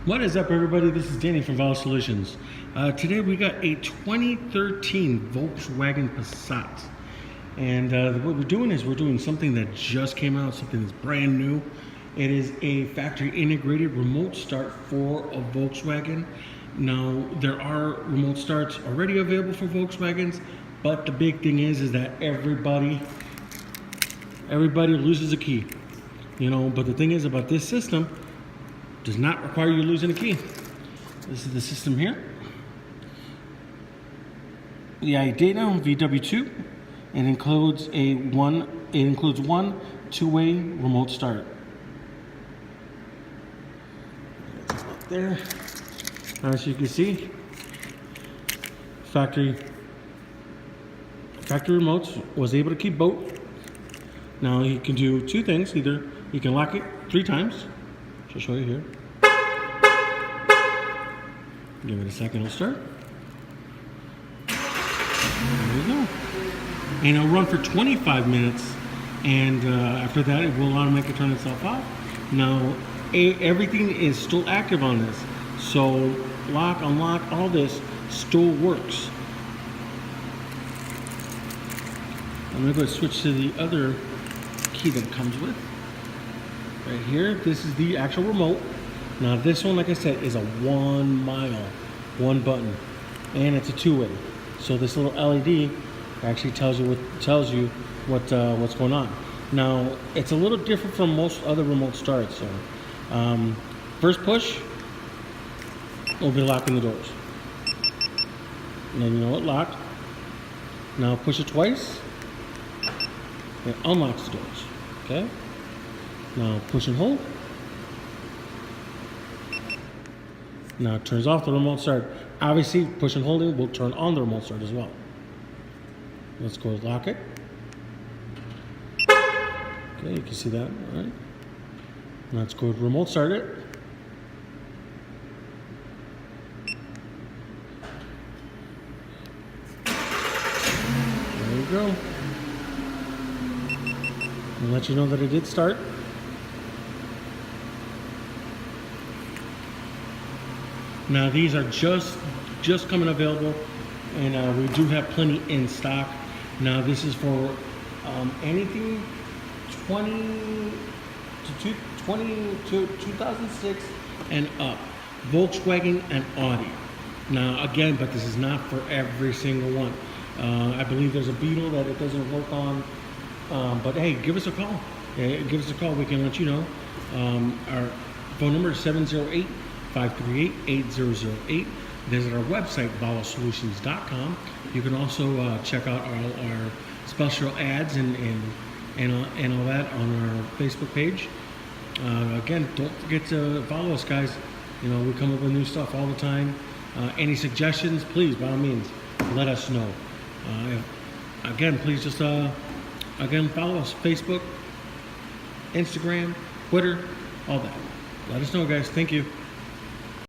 What is up, everybody? This is Danny from Volkswagen Solutions. Today we got a 2013 Volkswagen Passat. And what we're doing is we're doing something that just came out, something that's brand new. It is a factory integrated remote start for a Volkswagen. Now, there are remote starts already available for Volkswagens, but the big thing is that everybody loses a key. But the thing is about this system, does not require you losing a key. This is the system here. The iData VW2. It includes one two-way remote start. Up there. As you can see, factory remotes was able to keep both. Now you can do two things. Either you can lock it 3 times. I'll show you here. Give it a second, it'll start. There you go. And it'll run for 25 minutes, and after that, it will automatically turn itself off. Now, everything is still active on this, so lock, unlock, all this still works. I'm going to go switch to the other key that it comes with. Right here, this is the actual remote. Now this one, like I said, is a 1 mile, 1 button, and it's a 2-way. So this little LED actually tells you what's going on. Now it's a little different from most other remote starts. So first push, we'll be locking the doors. And then it locked. Now push it twice, it unlocks the doors. Okay. Now push and hold. Now it turns off the remote start. Obviously, push and holding will turn on the remote start as well. Let's go lock it. Okay, you can see that. All right. Now let's go remote start it. There you go. I'll let you know that it did start. Now these are just coming available, and we do have plenty in stock. Now this is for anything 20 to 2006 and up, Volkswagen and Audi. Now again, but this is not for every single one. I believe there's a Beetle that it doesn't work on, but hey, give us a call. Give us a call. We can let you know. Our phone number is 708-538-8008. Visit our website, volosolutions.com. You can also check out our special ads and all that on our Facebook page. Again, don't forget to follow us, guys. We come up with new stuff all the time. Any suggestions, please, by all means, let us know. Again, please just follow us, Facebook, Instagram, Twitter, all that. Let us know, guys. Thank you.